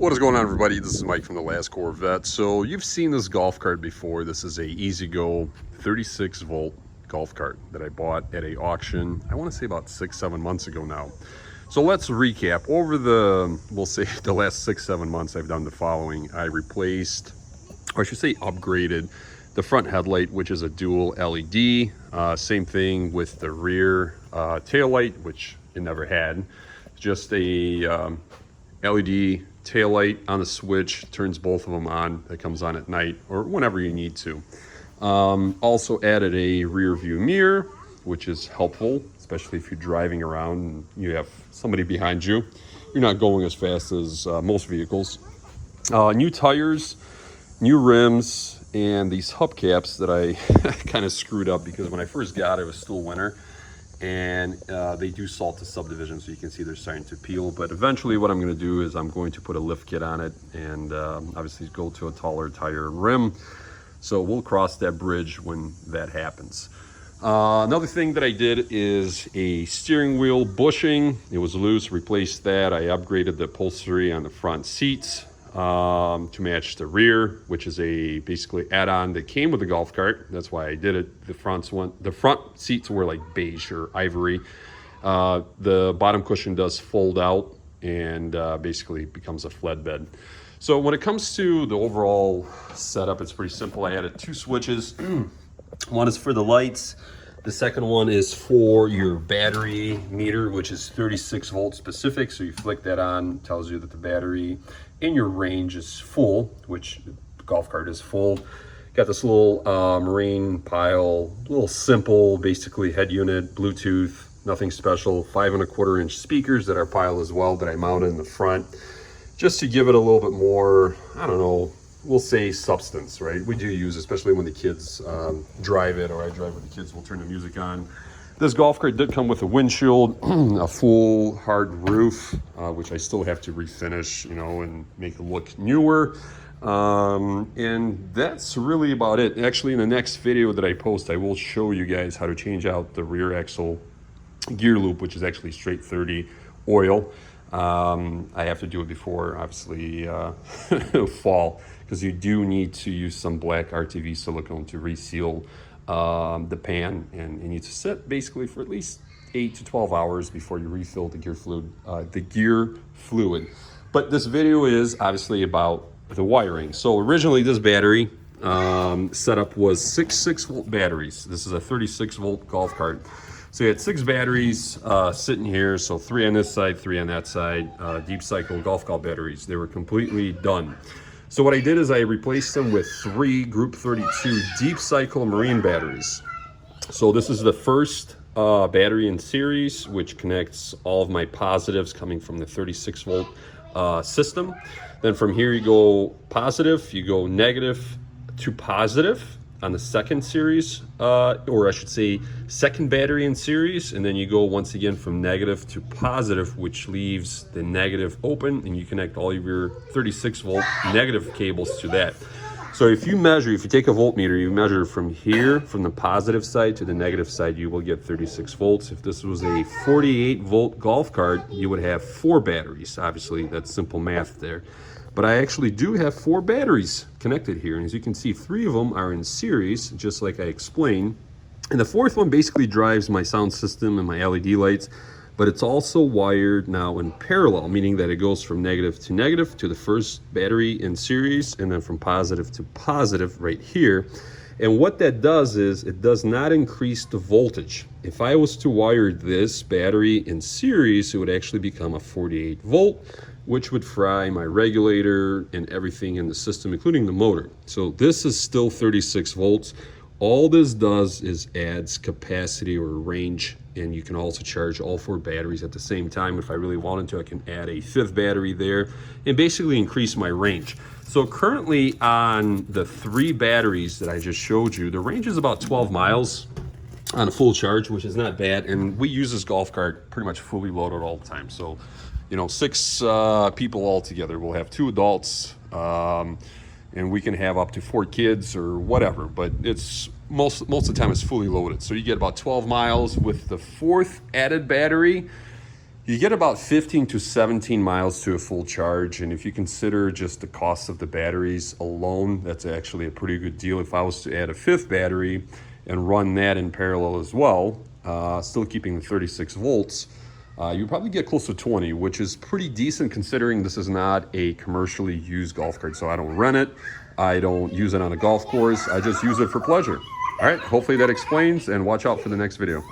What is going on, everybody? This is Mike from the Last Corvette. So you've seen this golf cart before. This is a Ezgo 36 volt golf cart that I bought at a auction, I want to say about 6-7 months ago now. So let's recap. Over the, we'll say the last 6-7 months, I've done the following. I replaced, or I should say upgraded, the front headlight, which is a dual LED. Same thing with the rear tail light, which it never had. Just a LED tail light on the switch, turns both of them on. That comes on at night or whenever you need to. Also added a rear view mirror, which is helpful, especially if you're driving around and you have somebody behind you. You're not going as fast as most vehicles. New tires, new rims, and these hubcaps that I kind of screwed up because when I first got it, it was still winter. And they do salt the subdivision, so you can see they're starting to peel. But eventually what I'm going to do is I'm going to put a lift kit on it and obviously go to a taller tire rim. So we'll cross that bridge when that happens. Another thing that I did is a steering wheel bushing. It was loose, replaced that. I upgraded the upholstery on the front seats to match the rear, which is a basically add-on that came with the golf cart. That's why I did it. The front seats were like beige or ivory. The bottom cushion does fold out and basically becomes a flatbed. So when it comes to the overall setup, it's pretty simple. I added two switches. One is for the lights. The second one is for your battery meter, which is 36 volt specific. So you flick that on, tells you that the battery in your range is full, which the golf cart is full. Got this little marine pile, little simple, basically head unit, Bluetooth, nothing special. 5 1/4 inch speakers that are pile as well that I mounted in the front, just to give it a little bit more, I don't know, we'll say substance, right? We do use, especially when the kids drive it, or I drive with the kids, we'll turn the music on. This golf cart did come with a windshield, a full hard roof, which I still have to refinish, you know, and make it look newer. And that's really about it. Actually, in the next video that I post, I will show you guys how to change out the rear axle gear loop, which is actually straight 30 oil. I have to do it before, obviously, fall, because you do need to use some black RTV silicone to reseal the pan, and you need to sit basically for at least 8 to 12 hours before you refill the gear fluid. But this video is obviously about the wiring. So originally this battery setup was 6 volt batteries. This is a 36 volt golf cart. So you had 6 batteries sitting here, so 3 on this side, 3 on that side, deep cycle golf ball batteries. They were completely done. So what I did is I replaced them with 3 Group 32 deep cycle marine batteries. So this is the first battery in series, which connects all of my positives coming from the 36 volt system. Then from here you go positive, you go negative to positive on the second series, or I should say second battery in series, and then you go once again from negative to positive, which leaves the negative open, and you connect all of your 36 volt negative cables to that. So if you take a voltmeter, you measure from here, from the positive side to the negative side, you will get 36 volts. If this was a 48 volt golf cart, you would have 4 batteries. Obviously, that's simple math there. But I actually do have 4 batteries connected here. And as you can see, 3 of them are in series, just like I explained. And the 4th one basically drives my sound system and my LED lights, but it's also wired now in parallel, meaning that it goes from negative to the first battery in series, and then from positive to positive right here. And what that does is it does not increase the voltage. If I was to wire this battery in series, it would actually become a 48 volt, which would fry my regulator and everything in the system, including the motor. So this is still 36 volts. All this does is adds capacity or range, and you can also charge all 4 batteries at the same time. If I really wanted to, I can add a 5th battery there and basically increase my range. So currently on the 3 batteries that I just showed you, the range is about 12 miles on a full charge, which is not bad. And we use this golf cart pretty much fully loaded all the time. So, you know, 6 people all together. We'll have 2 adults, and we can have up to 4 kids or whatever, but it's most of the time it's fully loaded. So you get about 12 miles with the 4th added battery. You get about 15 to 17 miles to a full charge, and if you consider just the cost of the batteries alone, that's actually a pretty good deal. If I was to add a fifth battery and run that in parallel as well, still keeping the 36 volts, you probably get close to 20, which is pretty decent considering this is not a commercially used golf cart. So I don't rent it, I don't use it on a golf course, I just use it for pleasure. All right, hopefully that explains, and watch out for the next video.